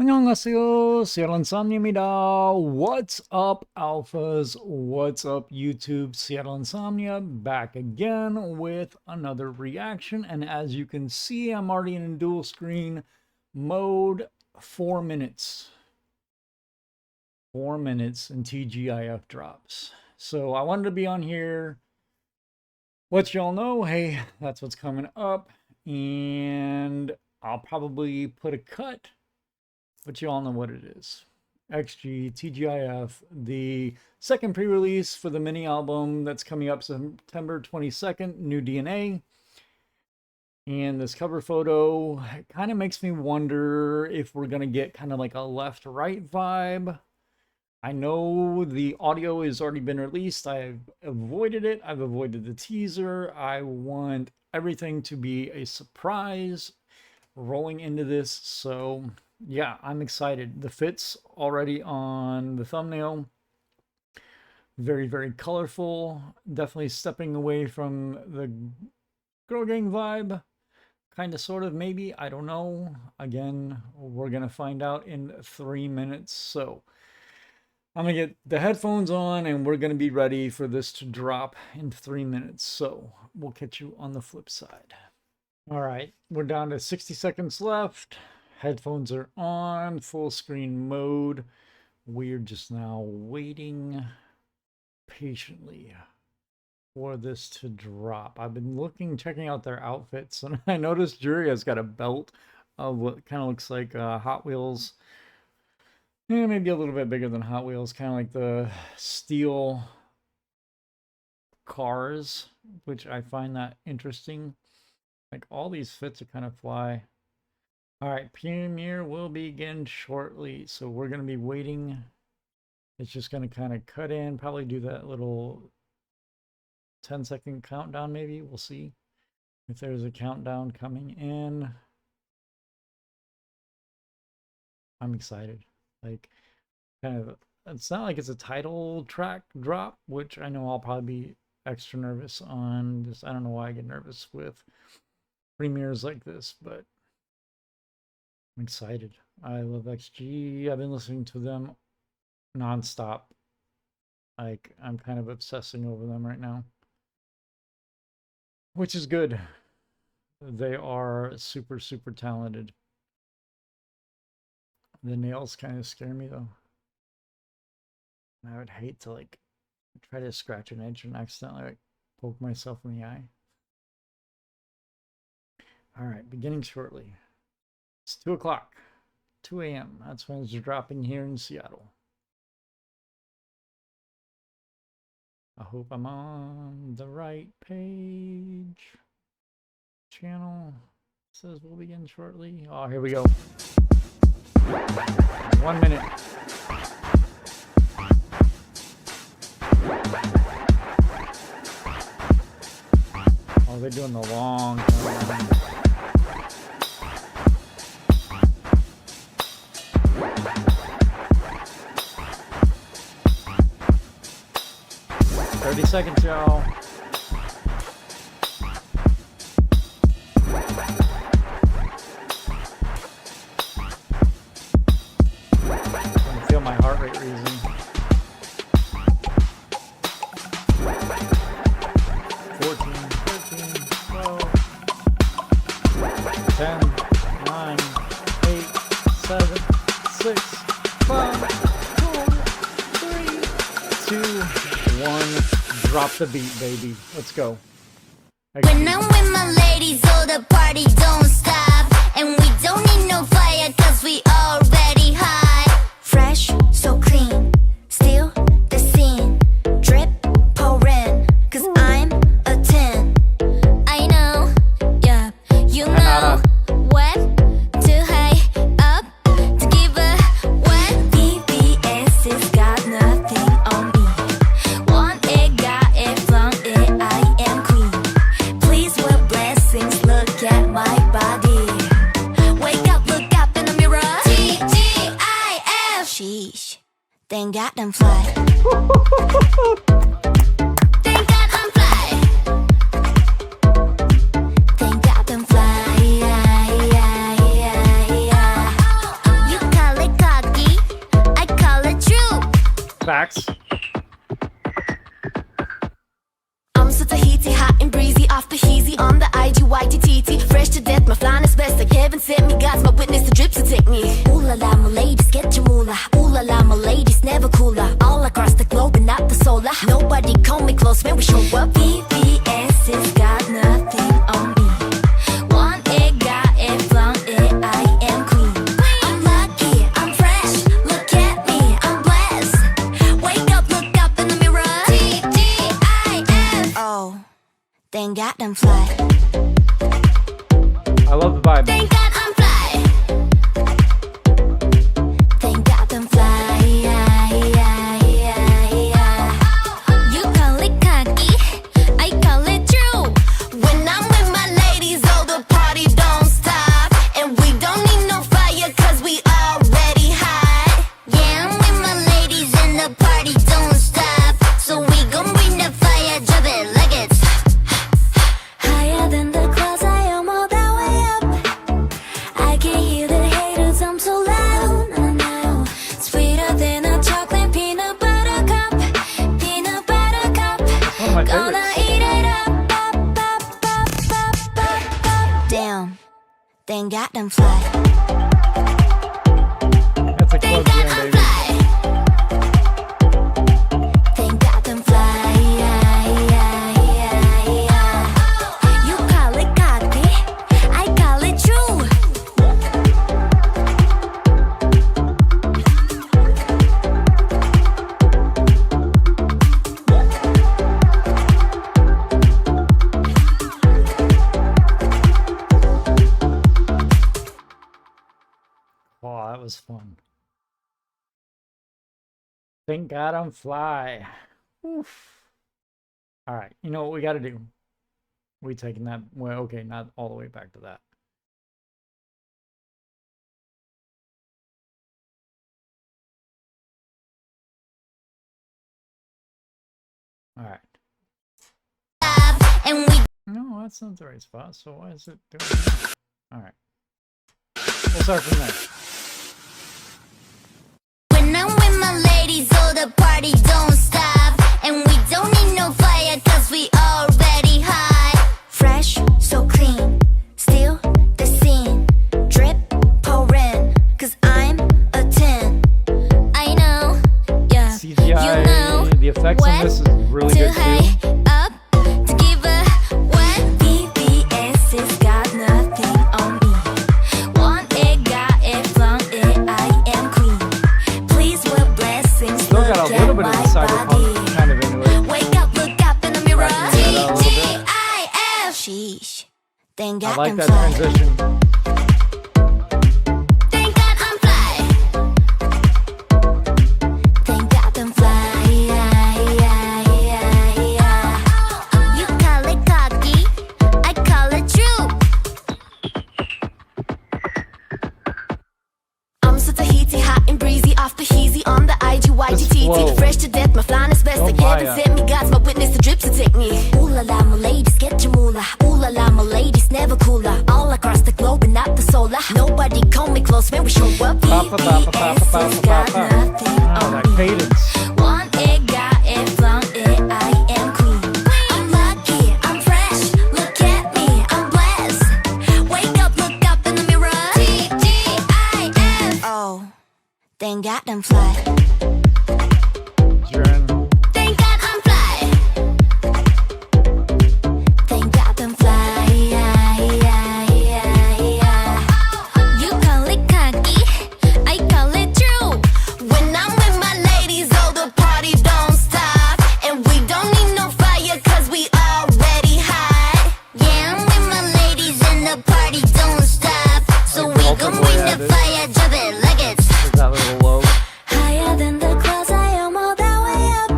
안녕하세요. Insomnia. What's up, alphas? What's up, YouTube? Seattle Insomnia back again with another reaction. And as you can see, I'm already in dual screen mode. 4 minutes. 4 minutes and TGIF drops. So I wanted to be on here. Let y'all know, hey, that's what's coming up. And I'll probably put a cut, but you all know what it is. TGIF, the second pre-release for the mini album that's coming up September 22nd, New DNA. And this cover photo kind of makes me wonder if we're going to get kind of like a left-right vibe. I know the audio has already been released. I've avoided it. I've avoided the teaser. I want everything to be a surprise rolling into this. So yeah, I'm excited. The fit's already on the thumbnail. Very, very colorful. Definitely stepping away from the girl gang vibe. Kind of, sort of, maybe. I don't know. Again, we're going to find out in 3 minutes. So I'm going to get the headphones on and we're going to be ready for this to drop in 3 minutes. So we'll catch you on the flip side. All right, we're down to 60 seconds left. Headphones are on, full screen mode. We're just now waiting patiently for this to drop. I've been checking out their outfits, and I noticed Juria's got a belt of what kind of looks like Hot Wheels. Yeah, maybe a little bit bigger than Hot Wheels, kind of like the steel cars, which I find that interesting. Like, all these fits are kind of fly. All right, premiere will begin shortly, so we're going to be waiting. It's just going to kind of cut in, probably do that little 10-second countdown maybe. We'll see if there's a countdown coming in. I'm excited. Like, kind of, it's not like it's a title track drop, which I know I'll probably be extra nervous on. Just, I don't know why I get nervous with premieres like this, but I'm excited. I love XG. I've been listening to them nonstop. Like, I'm kind of obsessing over them right now, which is good. They are super, super talented. The nails kind of scare me though. I would hate to like try to scratch an edge and accidentally like poke myself in the eye. All right, beginning shortly. It's 2 o'clock, 2 a.m. That's when it's dropping here in Seattle. I hope I'm on the right page. Channel says we'll begin shortly. Oh, here we go. 1 minute. Oh, they're doing the long time. 30 seconds, y'all. I can feel my heart rate raising. 14, 13, 12, 10, 9, 8, 7, 6, 5, 4, 3, 2, 1. Drop the beat, baby. Let's go. When I'm with my ladies, all the party don't stop. And we don't need no fire, cause we already hot. Fresh, so clean, still the scene. Drip, pouring, cause I'm a 10. I know, yeah, you know what to high up, to give a what. BBS has got nothing on me. Want it, got it, flaunt it, I am queen. Please with blessings, look at my body. Wake up, look up in the mirror. TGIF. Sheesh, thank God I'm fly. Thank God I'm fly. Thank God I'm fly. You call XGALX. I'm such a heaty, hot and breezy, off the heezy on the IGYTTT. Fresh to death, my flying is best, like heaven sent me. God's my witness, the drip to take me. Ooh la la, my ladies, get your moolah. Ooh la la, my ladies, never cooler. All across the globe and not the solar. Nobody come me close when we show up. VVS has got nothing on me. Want it, got it, flaunt it, I am queen. I'm lucky, I'm fresh, look at me, I'm blessed. Wake up, look up in the mirror. TGIF. Oh, thank God I'm fly. I love the vibe. Thank God I'm fly. Thank God I'm fly. You call it cocky, I call it true. When I'm with my ladies, oh, the party don't stop. And we don't need no fire, cause we already hot. Yeah, I'm with my ladies and the party don't stop. So we gon' bring the fire, drop it like it's Higher than the clouds, I am all that way up. I can hear the haters, I'm so loud. No. Sweeter than a chocolate peanut butter cup. Peanut butter cup. One of my Gonna favorites. eat it up. Damn, thank God I'm fly. That's a Thank club God jam, I'm baby. fly. Thank God I'm fly. You call it cocky, I call it true. Oh, that was fun. Thank God I'm fly. Oof. All right, you know what we got to do? We taking that, well, okay, not all the way back to that. All right. stop. And we No, that's not the right spot, so why is it doing that? All right. We'll start from there. When I'm with my ladies, oh, the party don't stop. And we don't need no fire, cause we already hot. Fresh, so clean, still the scene. Drip, pouring, cause I'm a 10. I know, yeah. CGI, You know the effects on this is really too good high too. up to give a what? VVS has got nothing on me. Want it, got it, flaunt it, I am queen. Please, we're blessings. Still got a look little bit at of the my cyberpunk body. kind of into it. Wake up, look up in the mirror. Brightens it up a little bit. TGIF. Sheesh. Thank I God like I'm that fly. transition. Thank God I'm fly. Thank God I'm fly. You call it cocky, I call it true. I'm such a heaty, hot and breezy, off the heezy on the This IGYTTT. flow. Fresh to death, my flying is best, Oh like my, heaven sent me. God's my witness, the drip to take me. Ooh la la, my ladies, get your moolah. Ooh la la, my ladies, never cooler. All across the globe and not the solar. Nobody come me close when we show up. VVS has got nothing Oh, on that me. cadence. Want it, got it, flaunt it, I am queen. I'm lucky, I'm fresh, look at me, I'm blessed. Wake up, look up in the mirror. TGIF. Oh, thank God I'm fly. Jen. Thank God I'm fly. Thank God I'm fly. You call it cocky, I call it true. When I'm with my ladies, oh, the party don't stop. And we don't need no fire, cause we already hot. Yeah, I'm with my ladies and the party don't stop. So Like we Walter gon' Boy bring the added. fire, drop it like it's Is that little low? Higher than the clouds, I am all that way up.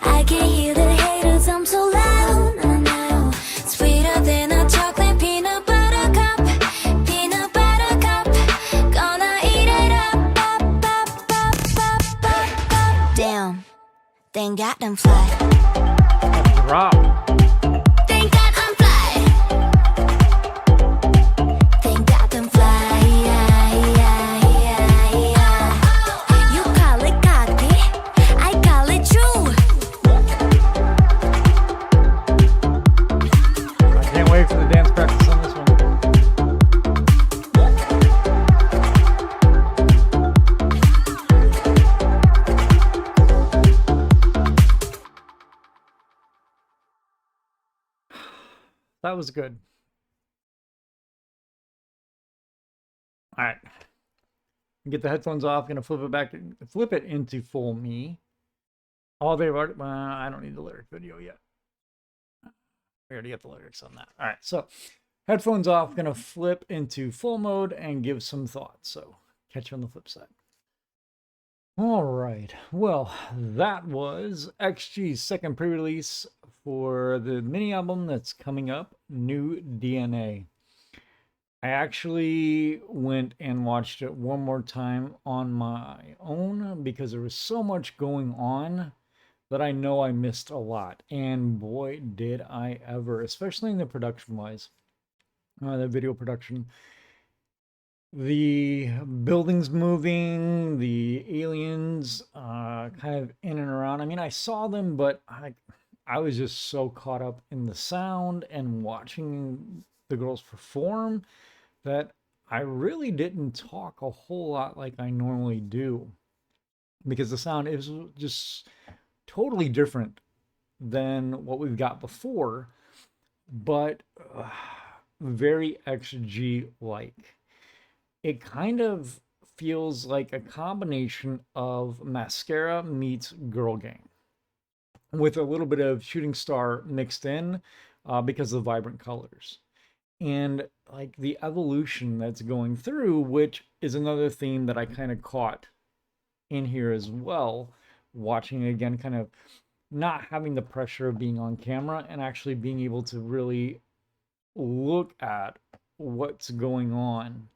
I can hear the haters, I'm so loud. No. Sweeter than a chocolate peanut butter cup. Peanut butter cup. Gonna eat it up. Damn, thank God I'm fly. That drop. Thank God I'm fly. Thank God I'm fly. You call it cocky, I ready for the dance practice on this one. That was good. All right. Get the headphones off. Gonna flip it into full me. Oh, they've already. I don't need the lyric video yet. We already got the lyrics on that. All right. So, headphones off. Gonna flip into full mode and give some thoughts. So, catch you on the flip side. All right. Well, that was XG's second pre-release for the mini album that's coming up, New DNA. I actually went and watched it one more time on my own because there was so much going on that I know I missed a lot. And boy, did I ever, especially in the production-wise, the video production. The buildings moving, the aliens kind of in and around. I mean, I saw them, but I was just so caught up in the sound and watching the girls perform that I really didn't talk a whole lot like I normally do, because the sound is just totally different than what we've got before, but very XG-like. It kind of feels like a combination of Mascara meets Girl Gang, with a little bit of Shooting Star mixed in because of the vibrant colors. And like the evolution that's going through, which is another theme that I kind of caught in here as well, watching again, kind of not having the pressure of being on camera and actually being able to really look at what's going on.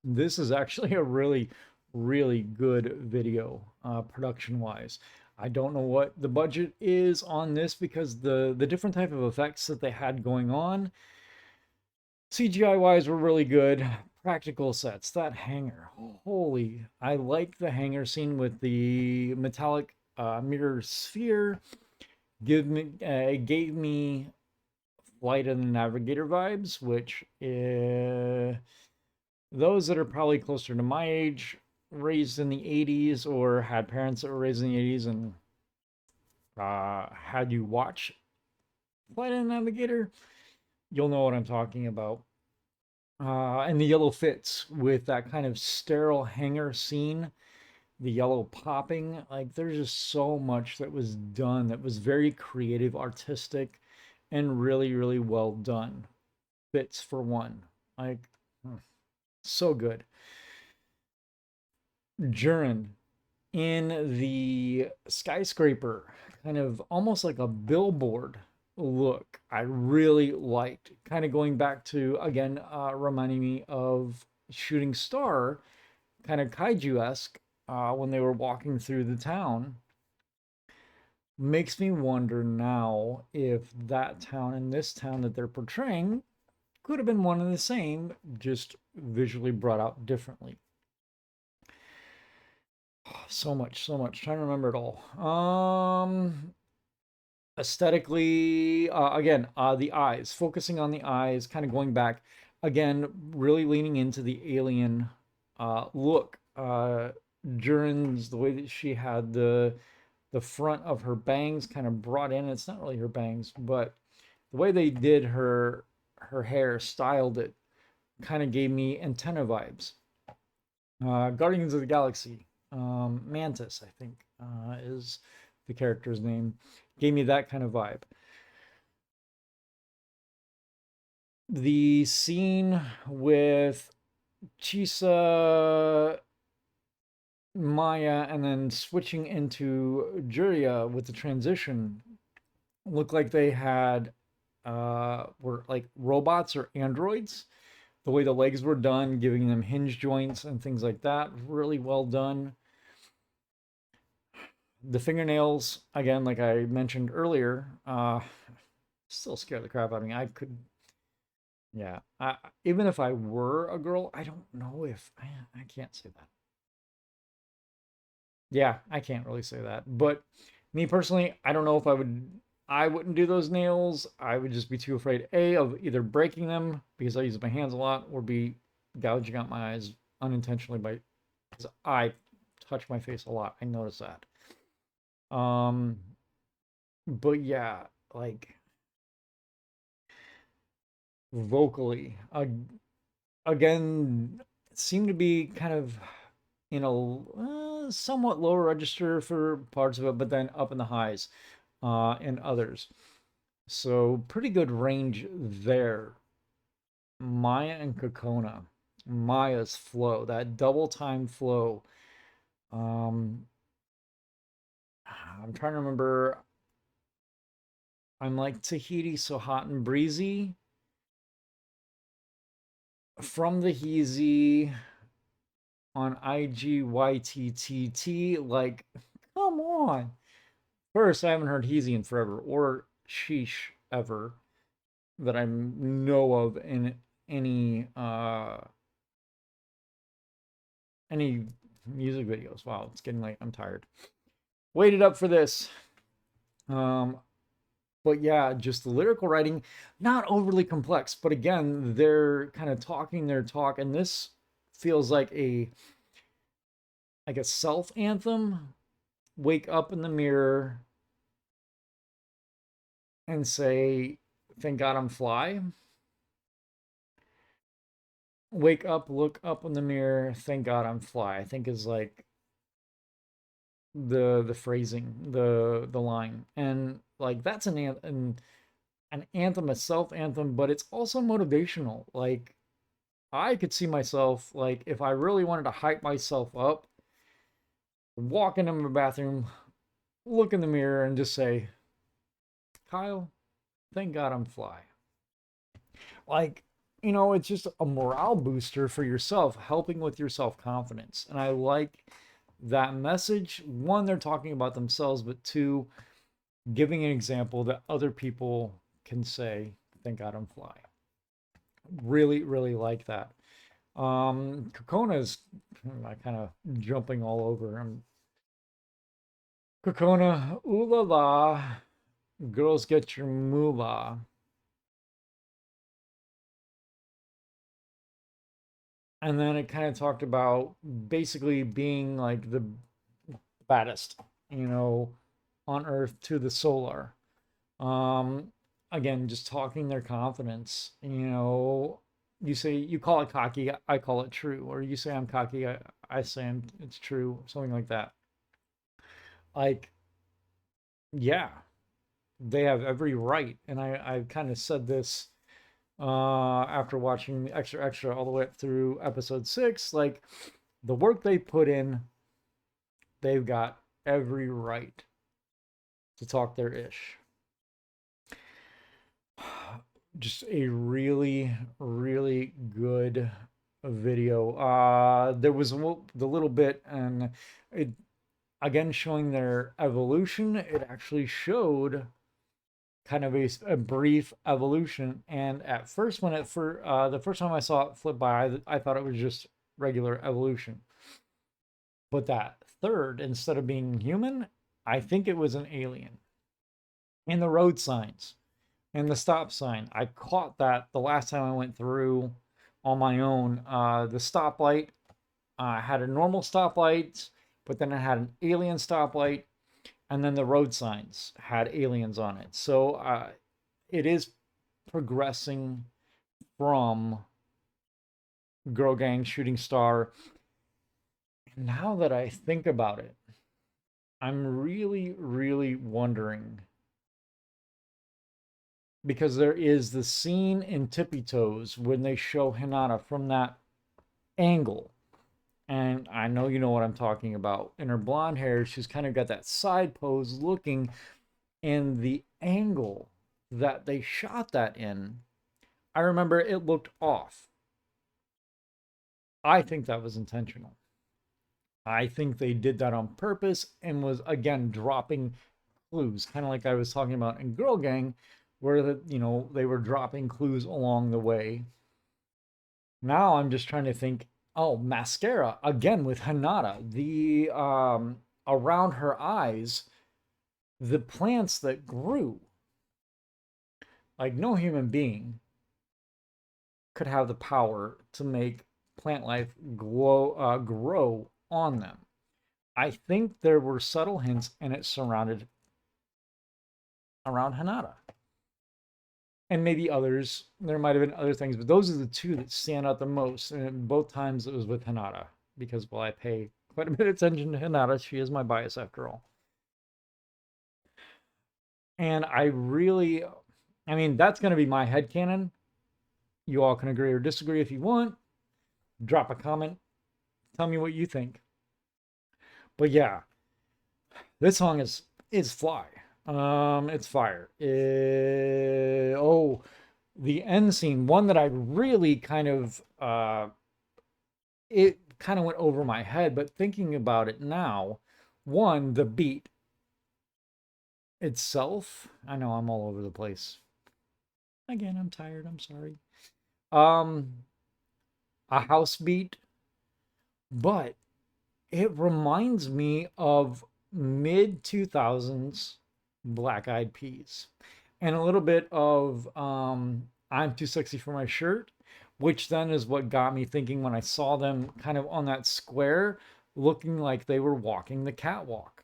This is actually a really, really good video, production-wise. I don't know what the budget is on this because the different type of effects that they had going on, CGI-wise, were really good. Practical sets, that hanger, holy, I like the hanger scene with the metallic mirror sphere. Gave me Flight of the Navigator vibes, which those that are probably closer to my age, raised in the 80s, or had parents that were raised in the 80s and had you watch Flight of the Navigator, you'll know what I'm talking about. And the yellow fits with that kind of sterile hanger scene, the yellow popping. Like, there's just so much that was done that was very creative, artistic, and really, really well done. Fits for one. Like, so good. Jurin in the skyscraper, kind of almost like a billboard look, I really liked. Kind of going back to, again, reminding me of Shooting Star, kind of kaiju-esque, when they were walking through the town. Makes me wonder now if that town and this town that they're portraying could have been one and the same, just visually brought out differently. So much. Trying to remember it all. Aesthetically, again, the eyes, focusing on the eyes, kind of going back, again, really leaning into the alien look. Jurin's, the way that she had the front of her bangs kind of brought in. It's not really her bangs, but the way they did her hair, styled it, kind of gave me antenna vibes. Guardians of the Galaxy, Mantis, I think, is the character's name. Gave me that kind of vibe. The scene with Chisa, Maya, and then switching into Juria with the transition looked like they had were like robots or androids. The way the legs were done, giving them hinge joints and things like that, really well done. The fingernails, again, like I mentioned earlier, still scare the crap out of me. I could, yeah, even if I were a girl, I don't know if, I can't say that. Yeah, I can't really say that. But me personally, I don't know if I would I wouldn't do those nails. I would just be too afraid, A, of either breaking them because I use my hands a lot, or B, gouging out my eyes unintentionally by, because I touch my face a lot. I notice that. But yeah, like vocally, again, seem to be kind of in a somewhat lower register for parts of it, but then up in the highs in others. So pretty good range there. Maya and Kokona. Maya's flow, that double time flow. Um, I'm trying to remember. I'm like Tahiti, so hot and breezy. From the Heezy on IGYTTT. Like, come on. First, I haven't heard Heezy in forever, or Sheesh ever, that I know of in any music videos. Wow, it's getting late. I'm tired. Waited up for this. But yeah, just the lyrical writing, not overly complex, but again, they're kind of talking their talk, and this feels like a self anthem. Wake up in the mirror and say, "Thank God I'm fly." Wake up, look up in the mirror, thank God I'm fly. I think is like the phrasing, the line, and like that's an anthem, a self anthem, but it's also motivational. Like I could see myself, like if I really wanted to hype myself up, walk into my bathroom, look in the mirror, and just say, "Kyle, thank God I'm fly." Like, it's just a morale booster for yourself, helping with your self confidence. And I like that message. One, they're talking about themselves, but two, giving an example that other people can say, "Thank God I'm fly." Really, really like that. Kokona's kind of jumping all over. Kokona, ooh la la, girls get your moolah. And then it kind of talked about basically being like the baddest, on Earth to the solar. Um, Again, just talking their confidence. You say you call it cocky, I call it true, or you say I'm cocky, I say it's true, something like that. Like, yeah, they have every right, and I kind of said this after watching Extra Extra all the way up through episode 6. Like the work they put in, they've got every right to talk their ish. Just a really, really good video. There was the little bit, and it again showing their evolution. It actually showed kind of a brief evolution. And at first, the first time I saw it flip by, I thought it was just regular evolution. But that third, instead of being human, I think it was an alien. And the road signs and the stop sign, I caught that the last time I went through on my own. The stoplight had a normal stoplight, but then it had an alien stoplight, and then the road signs had aliens on it. So it is progressing from Girl Gang, Shooting Star. Now that I think about it, I'm really, really wondering, because there is the scene in Tippy Toes when they show Hinata from that angle. And I know you know what I'm talking about. In her blonde hair, she's kind of got that side pose looking, and the angle that they shot that in, I remember it looked off. I think that was intentional. I think they did that on purpose and was again dropping clues, kind of like I was talking about in Girl Gang, where they were dropping clues along the way. Now I'm just trying to think. Oh, mascara again with Hinata. The around her eyes, the plants that grew. Like no human being could have the power to make plant life grow on them. I think there were subtle hints and it surrounded around Hanada. And maybe others. There might have been other things, but those are the two that stand out the most. And both times it was with Hanada because, well, I pay quite a bit of attention to Hanada. She is my bias after all. And I mean, that's going to be my headcanon. You all can agree or disagree if you want. Drop a comment. Tell me what you think. But yeah, this song is fly. It's fire. The end scene, one that I really kind of it kind of went over my head, but thinking about it now, one, the beat itself, I know I'm all over the place. Again, I'm tired, I'm sorry. A house beat, but it reminds me of mid 2000s Black Eyed Peas and a little bit of I'm Too Sexy for My Shirt, which then is what got me thinking when I saw them kind of on that square looking like they were walking the catwalk.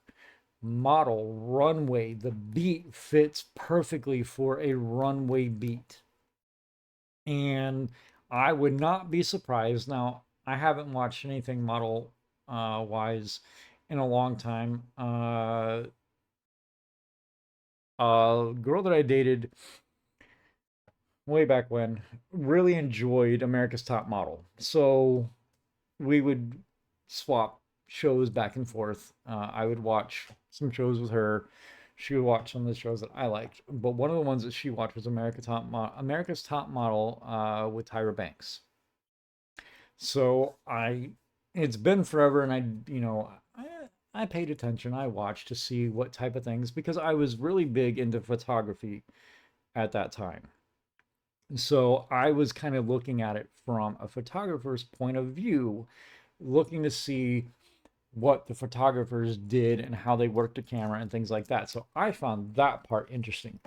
Model, runway, the beat fits perfectly for a runway beat. And I would not be surprised. Now, I haven't watched anything model wise in a long time. A girl that I dated way back when really enjoyed America's Top Model. So we would swap shows back and forth. I would watch some shows with her. She would watch some of the shows that I liked. But one of the ones that she watched was America's Top Model with Tyra Banks. So it's been forever, and I paid attention. I watched to see what type of things because I was really big into photography at that time. So I was kind of looking at it from a photographer's point of view, looking to see what the photographers did and how they worked the camera and things like that. So I found that part interesting.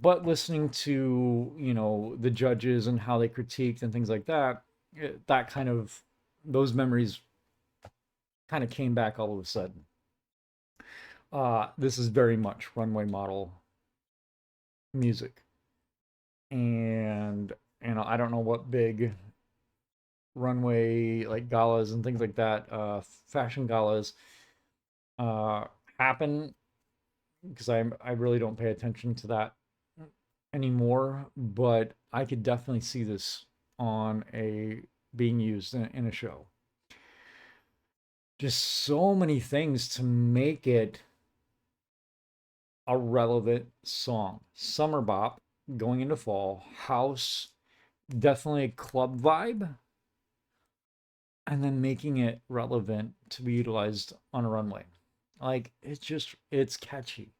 But listening to, the judges and how they critiqued and things like that, that kind of, those memories kind of came back all of a sudden. This is very much runway model music. And, I don't know what big runway like galas and things like that, fashion galas happen because I really don't pay attention to that anymore, but I could definitely see this on being used in a show. Just so many things to make it a relevant song. Summer bop going into fall, house, definitely a club vibe, and then making it relevant to be utilized on a runway. Like it's catchy.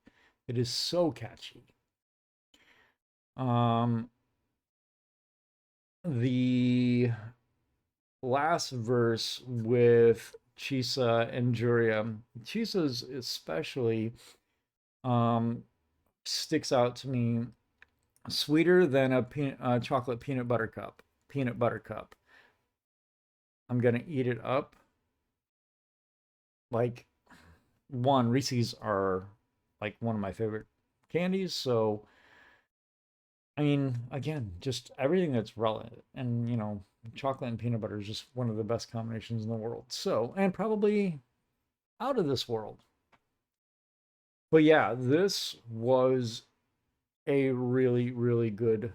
It is so catchy. The last verse with Chisa and Juria, Chisa's especially sticks out to me. Sweeter than a chocolate peanut butter cup. Peanut butter cup. I'm gonna eat it up. Like, one, Reese's are like one of my favorite candies. So, I mean, again, just everything that's relevant. And, chocolate and peanut butter is just one of the best combinations in the world. So, and probably out of this world. But yeah, this was a really, really good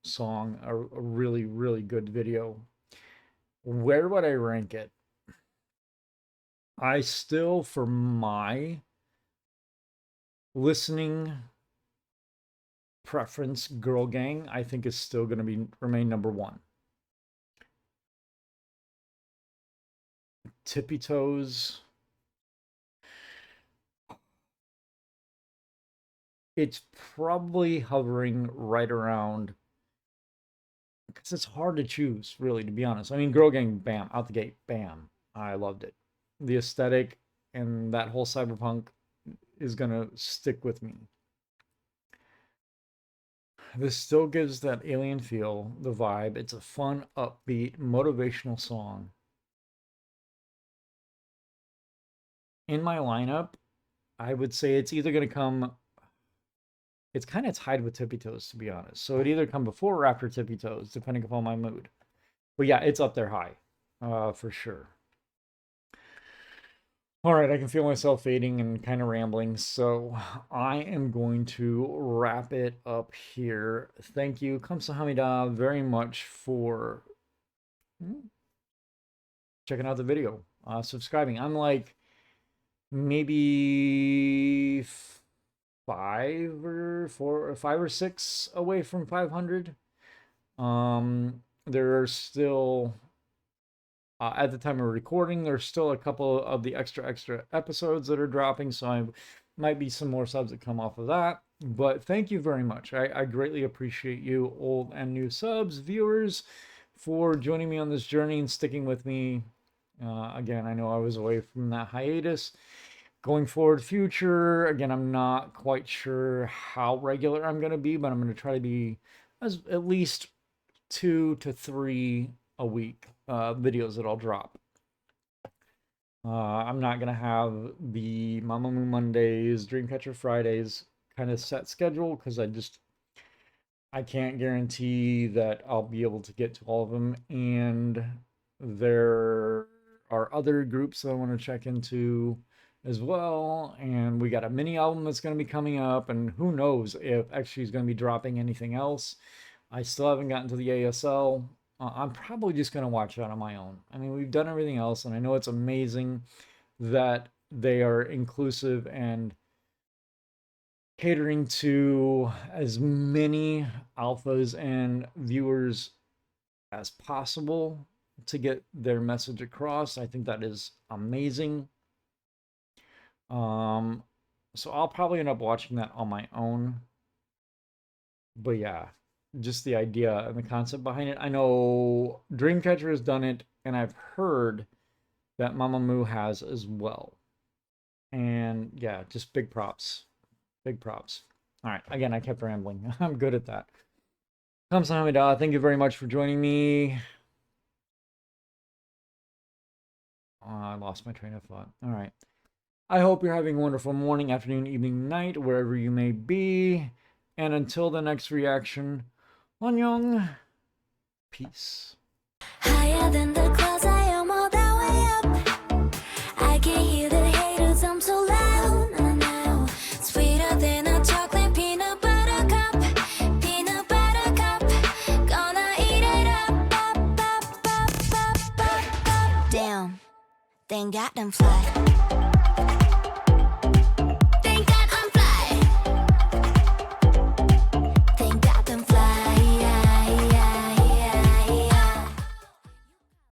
song, a really, really good video. Where would I rank it? I still, for my listening preference, Girl Gang, I think is still going to remain number one. Tippy Toes, it's probably hovering right around, because it's hard to choose, really, to be honest. I mean, Girl Gang, bam, out the gate, bam. I loved it. The aesthetic and that whole cyberpunk is going to stick with me. this still gives that alien feel, the vibe. It's a fun, upbeat, motivational song. In my lineup, I would say it's either going to come, it's kind of tied with Tippy Toes, to be honest. So it either come before or after Tippy Toes, depending upon my mood. But yeah, it's up there high, for sure. All right, I can feel myself fading and kind of rambling, so I am going to wrap it up here. Thank you, Kamsahamnida, very much for checking out the video, subscribing. I'm like maybe 5 or 6 away from 500. There are still at the time of recording, there's still a couple of the extra episodes that are dropping, so I might be some more subs that come off of that. But thank you very much. I greatly appreciate you, old and new subs, viewers, for joining me on this journey and sticking with me. Again, I know I was away from that hiatus. Going forward, future, again, I'm not quite sure how regular I'm going to be, but I'm going to try to be at least 2 to 3 a week videos that I'll drop. I'm not gonna have the Mamamoo Mondays, Dreamcatcher Fridays kind of set schedule because I can't guarantee that I'll be able to get to all of them, and there are other groups that I want to check into as well, and we got a mini album that's going to be coming up, and who knows if actually is going to be dropping anything else. I still haven't gotten to the ASL. I'm probably just going to watch it on my own. I mean, we've done everything else, and I know it's amazing that they are inclusive and catering to as many alphas and viewers as possible to get their message across. I think that is amazing. So I'll probably end up watching that on my own. But yeah, just the idea and the concept behind it. I know Dreamcatcher has done it, and I've heard that Mamamoo has as well. And yeah, just big props. Big props. All right, again, I kept rambling. I'm good at that. Kamsahamnida, thank you very much for joining me. I lost my train of thought. All right. I hope you're having a wonderful morning, afternoon, evening, night, wherever you may be. And until the next reaction, annyeong. Peace. Higher than the clouds, I am all that way up. I can hear the haters, I'm so loud now. Sweeter than a chocolate peanut butter cup. Peanut butter cup. Gonna eat it up, up, up, up, up, up, up. Damn, they ain't got them fly.